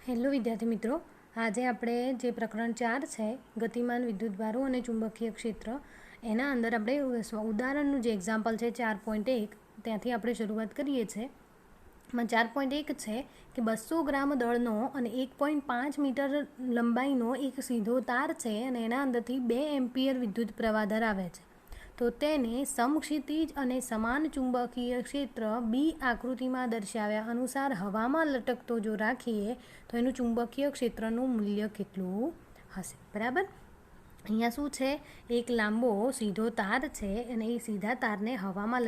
Hello વિદ્યાર્થી મિત્રો, આજે આપણે જે પ્રકરણ 4 છે ગતિમાન વિદ્યુતભારો અને ચુંબકીય ક્ષેત્ર એના અંદર આપણે ઉદાહરણનું જે એક્ઝામ્પલ છે 4.1 ત્યાંથી આપણે શરૂઆત કરીએ છીએ. એમાં 4.1 છે કે 200 ગ્રામ દળનો અને 1.5 મીટર લંબાઈનો એક સીધો તાર છે અને એના અંદરથી 2 એમ્પિયર વિદ્યુત પ્રવાહ ધરાવે છે. તો તેને સમક્ષિતિજ અને સમાન ચુંબકીય ક્ષેત્ર બી આકૃતિમાં દર્શાવ્યા અનુસાર હવામાં લટકતો જો રાખીએ તો એનું ચુંબકીય ક્ષેત્રનું મૂલ્ય કેટલું હશે. બરાબર, અહીંયા શું છે, એક લાંબો સીધો તાર છે અને એ સીધા તારને હવામાં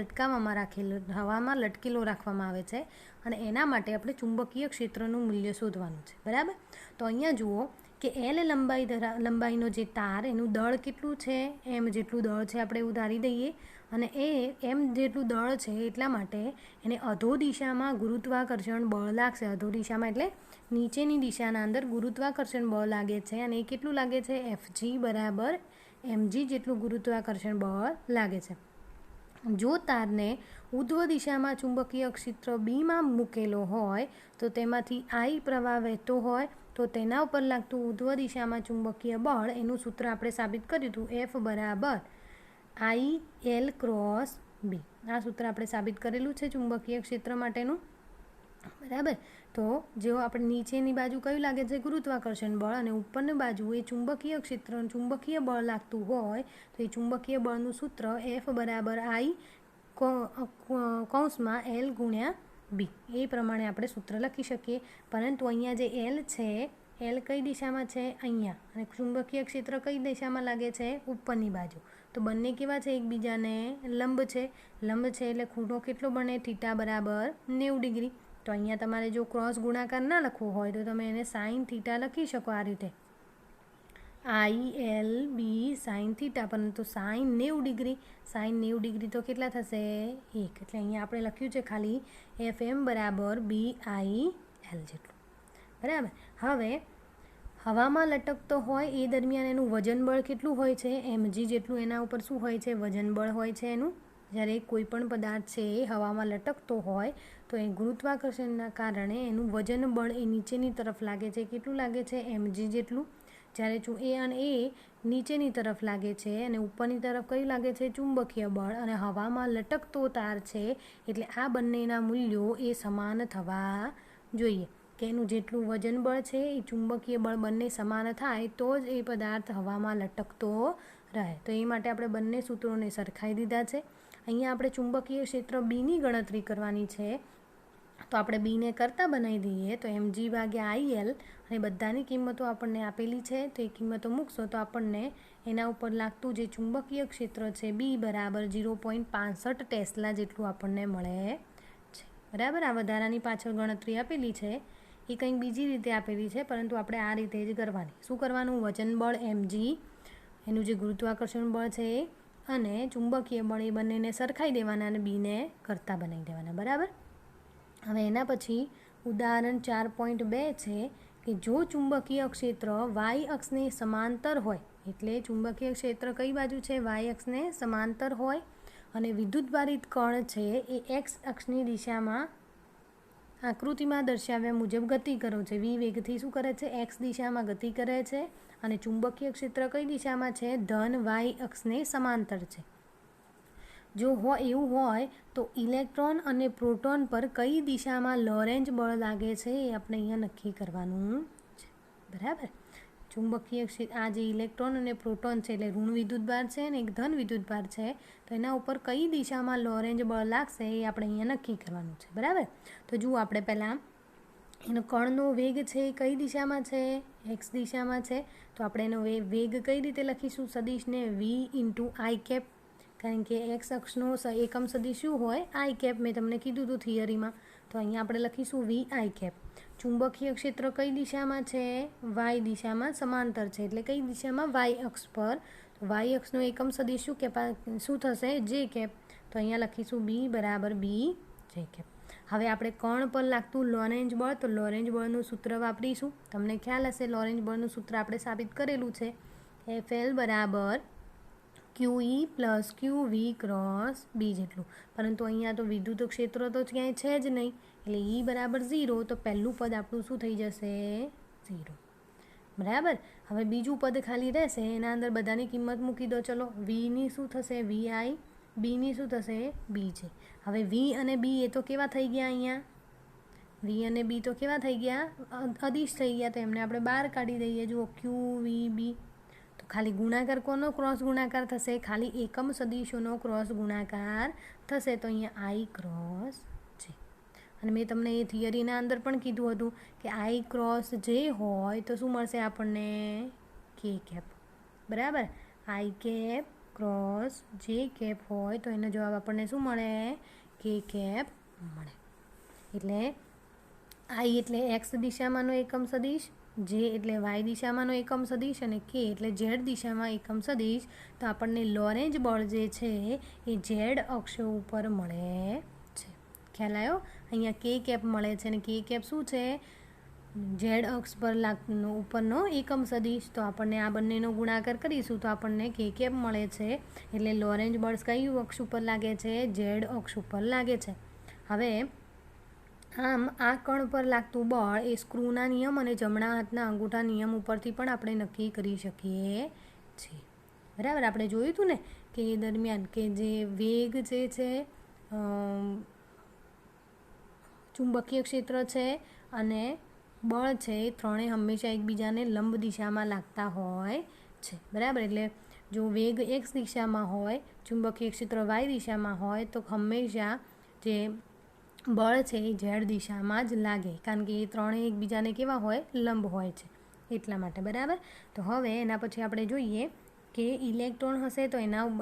લટકેલો રાખવામાં આવે છે અને એના માટે આપણે ચુંબકીય ક્ષેત્રનું મૂલ્ય શોધવાનું છે. બરાબર, તો અહીંયા જુઓ કે એલ લંબાઈનો જે તાર એનું દળ કેટલું છે, એમ જેટલું દળ છે આપણે ઉધારી દઈએ અને એ એમ જેટલું દળ છે એટલા માટે એને અધો દિશામાં ગુરુત્વાકર્ષણ બળ લાગશે. અધો દિશામાં એટલે નીચેની દિશાના અંદર ગુરુત્વાકર્ષણ બળ લાગે છે અને એ કેટલું લાગે છે, એફજી બરાબર એમજી જેટલું ગુરુત્વાકર્ષણ બળ લાગે છે. જો તારને ઉધ્વ દિશામાં ચુંબકીય ક્ષેત્ર બીમાં મૂકેલો હોય તો તેમાંથી આઈ પ્રવાહ વહેતો હોય તો તેના ઉપર લાગતું ઉધ્વ દિશામાં ચુંબકીય બળ એનું સૂત્ર આપણે સાબિત કર્યું હતું, એફ બરાબર આઈ એલ ક્રોસ બી. આ સૂત્ર આપણે સાબિત કરેલું છે ચુંબકીય ક્ષેત્ર માટેનું. બરાબર, તો જો આપણે નીચેની બાજુ કયું લાગે છે, ગુરુત્વાકર્ષણ બળ, અને ઉપરની બાજુ એ ચુંબકીય બળ લાગતું હોય તો એ ચુંબકીય બળનું સૂત્ર એફ બરાબર આઈ કૌંસમાં એલ ગુણ્યા બી, એ પ્રમાણે આપણે સૂત્ર લખી શકીએ. પરંતુ અહીંયા જે એલ છે, એલ કઈ દિશામાં છે, અહીંયા, અને ચુંબકીય ક્ષેત્ર કઈ દિશામાં લાગે છે, ઉપરની બાજુ. તો બંને કેવા છે, એકબીજાને લંબ છે. લંબ છે એટલે ખૂણો કેટલો બને, થીટા બરાબર 90 ડિગ્રી. તો અહીંયા તમારે જો ક્રોસ ગુણાકાર ના લખવો હોય તો તમે એને સાઇન થીટા લખી શકો આ રીતે, I L B sine theta, પરંતુ સાઇન 90 ડિગ્રી, સાઇન 90 ડિગ્રી તો કેટલા થશે, 1. એટલે અહીંયા આપણે લખ્યું છે ખાલી એફ એમ બરાબર બી આઈ એલ જેટલું. બરાબર, હવે હવામાં લટકતો હોય એ દરમિયાન એનું વજન બળ કેટલું હોય છે, એમજી જેટલું એના ઉપર શું હોય છે, વજન બળ હોય છે એનું. જ્યારે કોઈ પણ પદાર્થ છે એ હવામાં લટકતો હોય તો એ ગુરુત્વાકર્ષણના કારણે એનું વજન બળ એ નીચેની તરફ લાગે છે. કેટલું લાગે છે, એમજી જેટલું. જ્યારે એ અને એ નીચેની તરફ લાગે છે અને ઉપરની તરફ કયું લાગે છે, ચુંબકીય બળ. અને હવામાં લટકતો તાર છે એટલે આ બંનેના મૂલ્યો એ સમાન થવા જોઈએ કે એનું જેટલું વજન બળ છે એ ચુંબકીય બળ બંને સમાન થાય તો જ એ પદાર્થ હવામાં લટકતો રહે. તો એ માટે આપણે બંને સૂત્રોને સરખાઈ દીધા છે. અહીંયા આપણે ચુંબકીય ક્ષેત્ર બીની ગણતરી કરવાની છે તો આપણે બીને કરતા બનાવી દઈએ તો એમજી ભાગ્યા આઈ એલ, અને બધાની કિંમતો આપણને આપેલી છે તો એ કિંમતો મૂકશો તો આપણને એના ઉપર લાગતું જે ચુંબકીય ક્ષેત્ર છે બી બરાબર 0.65 ટેસ્લા જેટલું આપણને મળે છે. બરાબર, આ વધારાની પાછળ ગણતરી આપેલી છે એ કંઈક બીજી રીતે આપેલી છે, પરંતુ આપણે આ રીતે જ કરવાની. શું કરવાનું, વજન બળ એમજી, એનું જે ગુરુત્વાકર્ષણ બળ છે એ, અને ચુંબકીય બળ એ બંનેને સરખાઈ દેવાના અને બીને કરતા બનાવી દેવાના. બરાબર, હવે એના પછી ઉદાહરણ 4.2 છે કે જો ચુંબકીય ક્ષેત્ર વાય અક્ષને સમાંતર હોય, એટલે ચુંબકીય ક્ષેત્ર કઈ બાજુ છે, વાય અક્ષને સમાંતર હોય, અને વિદ્યુતભારિત કણ છે એ એક્સ અક્ષની દિશામાં આકૃતિમાં દર્શાવ્યા મુજબ ગતિ કરે છે. વી વેગથી શું કરે છે, એક્સ દિશામાં ગતિ કરે છે, અને ચુંબકીય ક્ષેત્ર કઈ દિશામાં છે, ધન વાય અક્ષને સમાંતર છે. જો એવું હોય તો ઇલેક્ટ્રોન અને પ્રોટોન પર કઈ દિશામાં લોરેન્જ બળ લાગે છે એ આપણે અહીંયા નક્કી કરવાનું છે. બરાબર, ચુંબકીય ક્ષેત્ર, આ જે ઇલેક્ટ્રોન અને પ્રોટોન છે એટલે ઋણ વિદ્યુતભાર છે અને એક ધન વિદ્યુતભાર છે, તો એના ઉપર કઈ દિશામાં લોરેન્જ બળ લાગશે એ આપણે અહીંયા નક્કી કરવાનું છે. બરાબર, તો જુઓ આપણે પહેલાં એનો કણનો વેગ છે એ કઈ દિશામાં છે, એક્સ દિશામાં છે, તો આપણે એનો વેગ કઈ રીતે લખીશું, સદિશને વી ઇન્ટુ આઈ કેપ, કારણ કે એક્સ અક્ષનો એકમ સદિશ શું હોય, આઈ કેપ. મેં તમને કીધું હતું થિયરીમાં, તો અહીંયા આપણે લખીશું વી આઈ કેપ. ચુંબકીય ક્ષેત્ર કઈ દિશામાં છે, વાય દિશામાં સમાંતર છે, એટલે કઈ દિશામાં, વાય અક્ષ પર. તો વાય અક્ષનો એકમ સદિશ શું થશે, જે કેપ. તો અહીંયા લખીશું બી બરાબર બી જે કેપ. હવે આપણે કણ પર લાગતું લોરેન્જ બળ, તો લોરેન્જ બળનું સૂત્ર વાપરીશું. તમને ખ્યાલ હશે લોરેન્જ બળનું સૂત્ર આપણે સાબિત કરેલું છે, એફ એલ બરાબર QE + QV ક્રોસ બી જેટલું. પરંતુ અહીંયા તો વિદ્યુત ક્ષેત્ર તો ક્યાંય છે જ નહીં એટલે E બરાબર 0, તો પહેલું પદ આપણું શું થઈ જશે? 0. બરાબર. હવે બીજું પદ ખાલી રહેશે, એના અંદર બધાની કિંમત મૂકી દો. ચલો, Vની શું થશે? VI. Bની શું થશે? BJ. હવે V અને B એ તો કેવા થઈ ગયા? અહીંયા V અને B તો કેવા થઈ ગયા? અદિશ થઈ ગયા, તો એમને આપણે બહાર કાઢી દઈએ. જુઓ, QVB. તો ખાલી ગુણાકાર કોનો ક્રોસ ગુણાકાર થશે? ખાલી એકમ સદિશોનો ક્રોસ ગુણાકાર થશે. તો અહીંયા I ક્રોસ J. અને મેં તમને એ થિયરીના અંદર પણ કીધું હતું કે I ક્રોસ J હોય તો શું મળશે આપણને? K cap. બરાબર. I cap cross J cap હોય તો એનો જવાબ આપણને શું મળે? K કેપ મળે. એટલે I એટલે X દિશામાંનો એકમ સદિશ, J એટલે Y દિશામાંનો એકમ સદિશ અને K એટલે Z દિશામાં એકમ સદિશ. તો આપણને લોરેન્જ બળ જે છે એ Z અક્ષ ઉપર મળે છે. ખ્યાલ આવ્યો? અહીંયા K કેપ મળે છે અને K કેપ શું છે? Z અક્ષ પર ઉપરનો એકમ સદિશ. તો આપણને આ બંનેનો ગુણાકાર કરીશું તો આપણને K કેપ મળે છે. એટલે લોરેન્જ બળ કઈ અક્ષ ઉપર લાગે છે? Z અક્ષ ઉપર લાગે છે. હવે આમ આ કણ પર લાગતું બળ એ સ્ક્રૂના નિયમ અને જમણા હાથના અંગૂઠા નિયમ ઉપરથી પણ આપણે નક્કી કરી શકીએ છીએ. બરાબર. આપણે જોયું હતું ને કે એ દરમિયાન કે જે વેગ જે છે, ચુંબકીય ક્ષેત્ર છે અને બળ છે એ ત્રણેય હંમેશા એકબીજાને લંબ દિશામાં લાગતા હોય છે. બરાબર. એટલે જો વેગ X દિશામાં હોય, ચુંબકીય ક્ષેત્ર Y દિશામાં હોય, તો હંમેશા જે બળ છે એ Z દિશામાં જ લાગે, કારણ કે એ ત્રણેય એકબીજાને કેવા હોય? લંબ હોય છે, એટલા માટે. બરાબર. તો હવે એના પછી આપણે જોઈએ કે ઇલેક્ટ્રોન હશે તો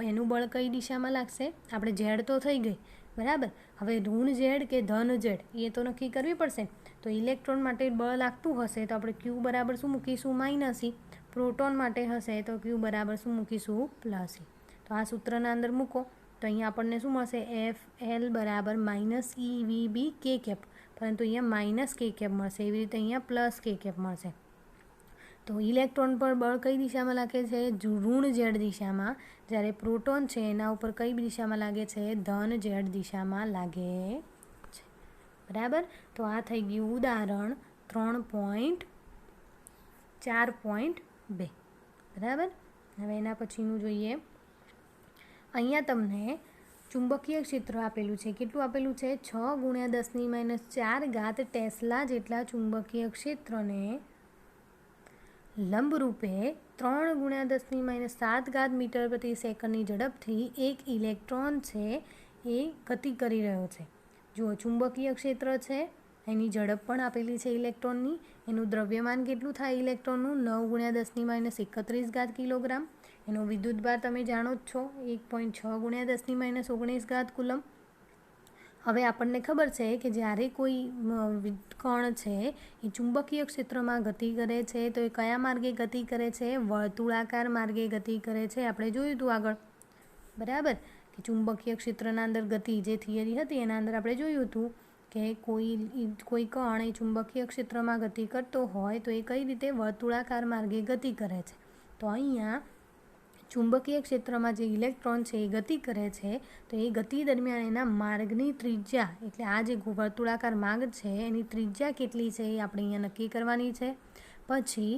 એનું બળ કઈ દિશામાં લાગશે? આપણે Z તો થઈ ગઈ. બરાબર. હવે ઋણ Z કે ધન Z એ તો નક્કી કરવી પડશે. તો ઇલેક્ટ્રોન માટે બળ લાગતું હશે તો આપણે Q બરાબર શું મૂકીશું? Minus E. પ્રોટોન માટે હશે તો Q બરાબર શું મૂકીશું? Plus E. તો આ સૂત્રના અંદર મૂકો તો અહીંયા આપણને શું મળશે? FL બરાબર માઇનસ EVB K કેપ. પરંતુ અહીંયા માઇનસ K કેપ મળશે. એવી રીતે અહીંયા પ્લસ K કેપ મળશે. તો ઇલેક્ટ્રોન પર બળ કઈ દિશામાં લાગે છે? ઋણ Z દિશામાં. જ્યારે પ્રોટોન છે એના ઉપર કઈ દિશામાં લાગે છે? ધન Z દિશામાં લાગે છે. બરાબર. તો આ થઈ ગયું ઉદાહરણ 3.4.2. બરાબર. હવે એના પછીનું જોઈએ. અહીંયા તમને ચુંબકીય ક્ષેત્ર આપેલું છે. કેટલું આપેલું છે? 6 × 10⁻⁴ ટેસ્લા જેટલા ચુંબકીય ક્ષેત્રને લંબરૂપે 3 × 10⁻⁷ મીટર પ્રતિ સેકન્ડની ઝડપથી એક ઇલેક્ટ્રોન છે એ ગતિ કરી રહ્યો છે. જુઓ, ચુંબકીય ક્ષેત્ર છે, એની ઝડપ પણ આપેલી છે ઇલેક્ટ્રોનની. એનું દ્રવ્યમાન કેટલું થાય ઇલેક્ટ્રોનનું? 9 × 10⁻31 કિલોગ્રામ. એનો વિદ્યુતભાર તમે જાણો જ છો, 1.6 × 10⁻19 કુલમ. હવે આપણને ખબર છે કે જ્યારે કોઈ કણ છે એ ચુંબકીય ક્ષેત્રમાં ગતિ કરે છે તો એ કયા માર્ગે ગતિ કરે છે? વર્તુળાકાર માર્ગે ગતિ કરે છે. આપણે જોયું હતું આગળ. બરાબર. કે ચુંબકીય ક્ષેત્રના અંદર ગતિ જે થિયરી હતી એના અંદર આપણે જોયું હતું કે કોઈ કણ એ ચુંબકીય ક્ષેત્રમાં ગતિ કરતો હોય તો એ કઈ રીતે? વર્તુળાકાર માર્ગે ગતિ કરે છે. તો અહીંયા ચુંબકીય ક્ષેત્રમાં જે ઇલેક્ટ્રોન છે એ ગતિ કરે છે તો એ ગતિ દરમિયાન એના માર્ગની ત્રિજ્યા, એટલે આ જે વર્તુળાકાર માર્ગ છે એની ત્રિજ્યા કેટલી છે એ આપણે અહીંયા નક્કી કરવાની છે. પછી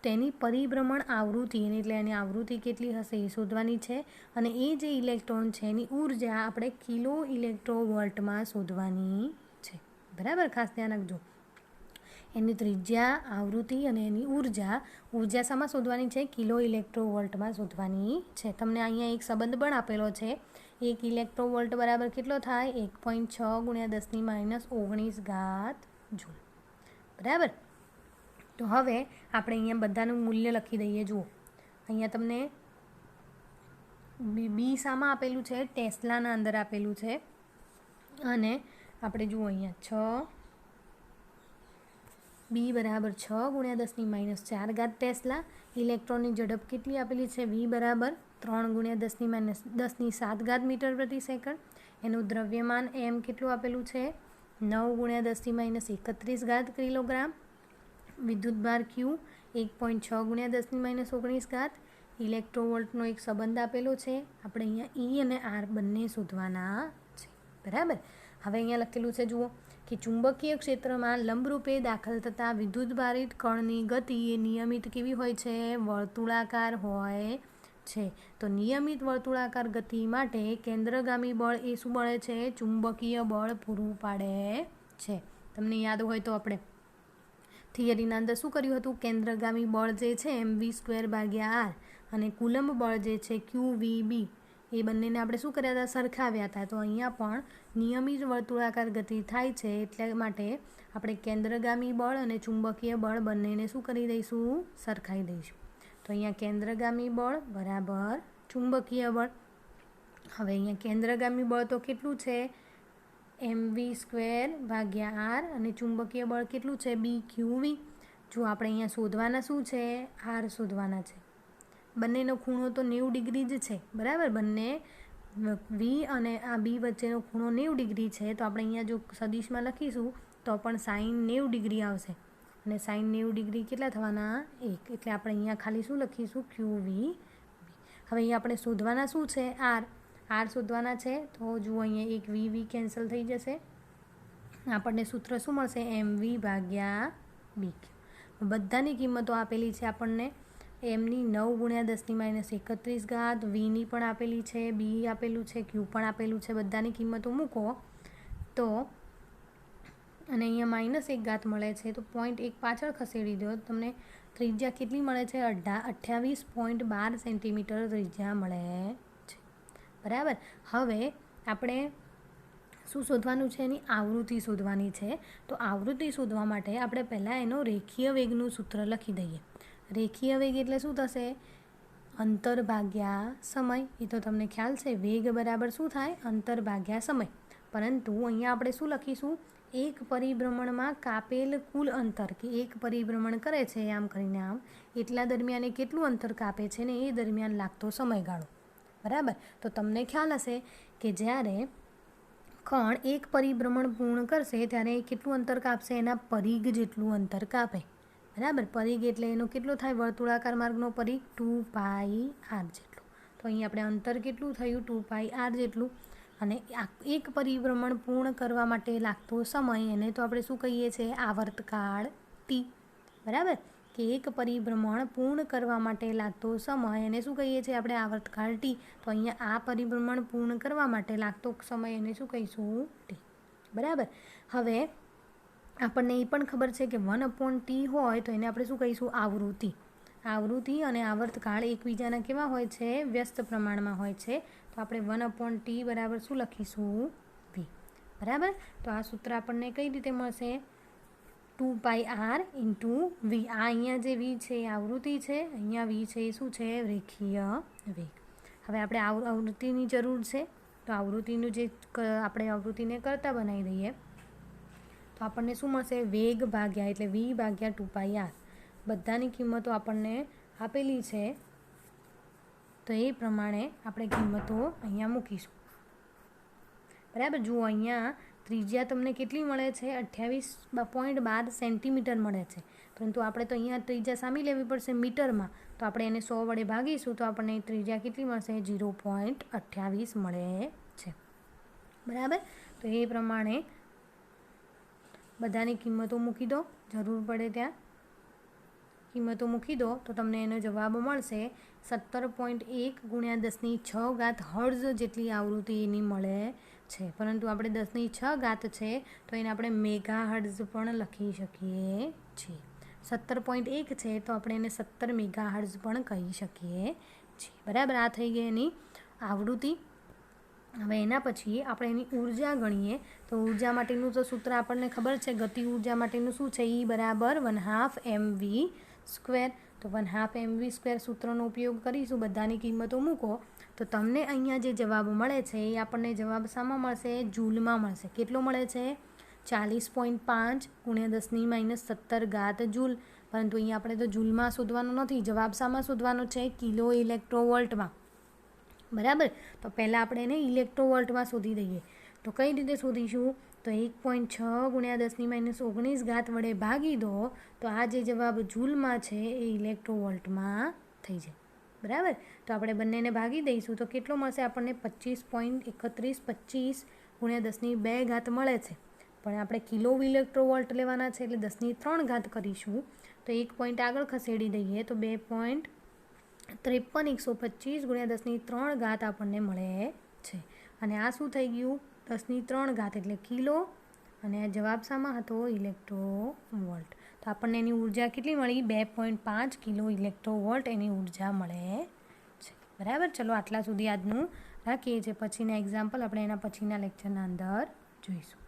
તેની પરિભ્રમણ આવૃત્તિ, એટલે એની આવૃત્તિ કેટલી હશે એ શોધવાની છે. અને એ જે ઇલેક્ટ્રોન છે એની ઉર્જા આપણે કિલો ઇલેક્ટ્રોવોલ્ટમાં શોધવાની છે. બરાબર. ખાસ ધ્યાન રાખજો. એની ત્રિજ્યા, આવૃત્તિ અને એની ઉર્જા શામાં શોધવાની છે? કિલો ઇલેક્ટ્રોવોલ્ટમાં શોધવાની છે. તમને અહીંયા એક સંબંધ પણ આપેલો છે. 1 ઇલેક્ટ્રોવોલ્ટ બરાબર કેટલો થાય? 1.6 × 10⁻19 જૂલ. બરાબર. તો હવે આપણે અહીંયા બધાનું મૂલ્ય લખી દઈએ. જુઓ, અહીંયા તમને બી શામાં આપેલું છે? ટેસ્લાના અંદર આપેલું છે. અને આપણે જુઓ અહીંયા 6 બી બરાબર 6 × 10⁻⁴ ટેસ્લા. ઇલેક્ટ્રોનની ઝડપ કેટલી આપેલી છે? વી બરાબર 3 × 10⁻⁷ મીટર પ્રતિ સેકન્ડ. એનું દ્રવ્યમાન એમ કેટલું આપેલું છે? 9 × 10⁻31 કિલોગ્રામ. વિદ્યુતભાર ક્યુ 1.6 × 10⁻19. ઇલેક્ટ્રોવોલ્ટનો એક સંબંધ આપેલો છે. આપણે અહીંયા E અને R બંને શોધવાના છે. બરાબર. હવે અહીંયા લખેલું છે, જુઓ કે ચુંબકીય ક્ષેત્રમાં લંબરૂપે દાખલ થતા વિદ્યુતભારિત કણની ગતિ એ નિયમિત કેવી હોય છે? વર્તુળાકાર હોય છે. તો નિયમિત વર્તુળાકાર ગતિ માટે કેન્દ્રગામી બળ એ શું બળે છે? ચુંબકીય બળ પૂરું પાડે છે. તમને યાદ હોય તો આપણે થિયરીના અંદર શું કર્યું હતું? કેન્દ્રગામી બળ જે છે mv²/r અને કુલંબ બળ જે છે qvb એ બંનેને આપણે શું કર્યા હતા? સરખાવ્યા હતા. તો અહીંયા પણ નિયમિત વર્તુળાકાર ગતિ થાય છે એટલે માટે આપણે કેન્દ્રગામી બળ અને ચુંબકીય બળ બંનેને શું કરી દઈશું? સરખાઈ દઈશું. તો અહીંયા કેન્દ્રગામી બળ બરાબર ચુંબકીય બળ. હવે અહીંયા કેન્દ્રગામી બળ તો કેટલું છે? mv²/r અને ચુંબકીય બળ કેટલું છે? bqv. જો આપણે અહીંયા શોધવાના શું છે? r શોધવાના છે. બંનેનો ખૂણો તો 90 ડિગ્રી જ છે, બરાબર. બંને v અને આ b વચ્ચેનો ખૂણો 90 ડિગ્રી છે. તો આપણે અહીંયા જો સદિશમાં લખીશું તો પણ સાઈન 90 ડિગ્રી આવશે અને સાઈન 90 ડિગ્રી કેટલા થવાના? 1. એટલે આપણે અહીંયા ખાલી શું લખીશું? qv. હવે અહીંયા આપણે શોધવાના શું છે? r શોધવાના છે. તો જુઓ અહીંયા એક v કેન્સલ થઈ જશે. આપણને સૂત્ર શું મળશે? mv/b. બધાની કિંમતો આપેલી છે આપણને. એમની 9×10⁻31, વીની પણ આપેલી છે, બી આપેલું છે, ક્યુ પણ આપેલું છે. બધાની કિંમતો મૂકો તો અને અહીંયા -1 મળે છે તો 0.1 પાછળ ખસેડી દો. તમને ત્રિજ્યા કેટલી મળે છે? 28.12 સેન્ટીમીટર ત્રિજ્યા મળે છે, બરાબર. હવે આપણે શું શોધવાનું છે? એની આવૃત્તિ શોધવાની છે. તો આવૃત્તિ શોધવા માટે આપણે પહેલાં એનો રેખીય વેગનું સૂત્ર લખી દઈએ. રેખીય વેગ એટલે શું થશે? અંતર ભાગ્યા સમય. એ તો તમને ખ્યાલ છે, વેગ બરાબર શું થાય? અંતર ભાગ્યા સમય. પરંતુ અહીંયા આપણે શું લખીશું? એક પરિભ્રમણમાં કાપેલ કુલ અંતર, કે એક પરિભ્રમણ કરે છે આમ કરીને આમ, એટલા દરમિયાન કેટલું અંતર કાપે છે ને એ દરમિયાન લાગતો સમયગાળો, બરાબર. તો તમને ખ્યાલ હશે કે જ્યારે કણ એક પરિભ્રમણ પૂર્ણ કરશે ત્યારે કેટલું અંતર કાપશે? એના પરિઘ જેટલું અંતર કાપે, બરાબર. પરિઘ એટલે એનો કેટલો થાય? વર્તુળાકાર માર્ગનો પરિઘ 2πr જેટલું. તો અહીં આપણે અંતર કેટલું થયું? 2πr જેટલું. અને એક પરિભ્રમણ પૂર્ણ કરવા માટે લાગતો સમય એને તો આપણે શું કહીએ છીએ? આવર્તકાળ t, બરાબર. કે એક પરિભ્રમણ પૂર્ણ કરવા માટે લાગતો સમય એને શું કહીએ છીએ આપણે? આવર્તકાળ t. તો અહીંયા આ પરિભ્રમણ પૂર્ણ કરવા માટે લાગતો સમય એને શું કહીશું? t, બરાબર. હવે આપણને એ પણ ખબર છે કે 1/t હોય તો એને આપણે શું કહીશું? આવૃત્તિ. આવૃત્તિ અને આવર્તકાળ એકબીજાના કેવા હોય છે? વ્યસ્ત પ્રમાણમાં હોય છે. તો આપણે 1/t બરાબર શું લખીશું? v, બરાબર. તો આ સૂત્ર આપણને કઈ રીતે મળશે? 2πr × v. આ અહીંયા જે v છે એ આવૃત્તિ છે, અહીંયા v છે એ શું છે? રેખીય વેગ. હવે આપણે આવૃત્તિની જરૂર છે તો આવૃત્તિનું જે આપણે આવૃત્તિને કરતા બનાવી દઈએ તો આપણને શું મળશે? વેગ ભાગ્યા એટલે v/2πr. બધાની કિંમતો આપણને આપેલી છે તો એ પ્રમાણે આપણે કિંમતો અહીંયા મૂકીશું, બરાબર. જુઓ અહીંયા ત્રિજ્યા તમને કેટલી મળે છે? 28.12 સેન્ટીમીટર મળે છે. પરંતુ આપણે તો અહીંયા ત્રિજ્યા સામી લેવી પડશે મીટરમાં. તો આપણે એને 100 વડે ભાગીશું તો આપણને ત્રિજ્યા કેટલી મળશે? 0.28 મળે છે, બરાબર. તો એ પ્રમાણે બધાની કિંમતો મૂકી દો, જરૂર પડે ત્યાં કિંમતો મૂકી દો તો તમને એનો જવાબ મળશે 17.1 × 10⁶ હર્ટ્ઝ જેટલી આવૃત્તિ એની મળે છે. પરંતુ આપણે 10⁶ છે તો એને આપણે મેગા હર્ટ્ઝ પણ લખી શકીએ છીએ. 17.1 છે તો આપણે એને 17 મેગા હર્ટ્ઝ પણ કહી શકીએ છીએ, બરાબર. આ થઈ ગઈ એની આવૃત્તિ. હવે એના પછી આપણે એની ઉર્જા ગણીએ તો ઉર્જા માટેનું તો સૂત્ર આપણને ખબર છે. ગતિ ઉર્જા માટેનું શું છે? E = 1/2 mv². તો 1/2 mv² સૂત્રનો ઉપયોગ કરીશું. બધાની કિંમતો મૂકો તો તમને અહીંયા જે જવાબ મળે છે એ આપણને જવાબ શામાં મળશે? જૂલમાં મળશે. કેટલો મળે છે? 40.5 × 10⁻17 જૂલ. પરંતુ અહીંયા આપણે તો જૂલમાં શોધવાનો નથી, જવાબ શામાં શોધવાનો છે? કિલો ઇલેક્ટ્રોવોલ્ટમાં, બરાબર. તો પહેલાં આપણે એને ઇલેક્ટ્રોવોલ્ટમાં શોધી દઈએ. તો કઈ રીતે શોધીશું? તો 1.6 × 10⁻19 વડે ભાગી દો તો આ જે જવાબ જૂલમાં છે એ ઇલેક્ટ્રોવોલ્ટમાં થઈ જાય, બરાબર. તો આપણે બંનેને ભાગી દઈશું તો કેટલો મળશે આપણને? 25.3125 × 10⁻2 મળે છે. પણ આપણે કિલો ઇલેક્ટ્રોવોલ્ટ લેવાના છે એટલે 10³ કરીશું. તો 1 પોઈન્ટ આગળ ખસેડી દઈએ તો 2.53 125 × 10³ આપણને મળે છે. અને આ શું થઈ ગયું? 10³ એટલે કિલો, અને જવાબ શામાં હતો? ઇલેક્ટ્રોવોલ્ટ. તો આપણને એની ઉર્જા કેટલી મળી? 2.5 કિલો ઇલેક્ટ્રોવોલ્ટ એની ઉર્જા મળે છે. બરાબર. ચલો આટલા સુધી આજનું રાખીએ છીએ. પછીના એક્ઝામ્પલ આપણે એના પછીના લેક્ચરના અંદર જોઈશું.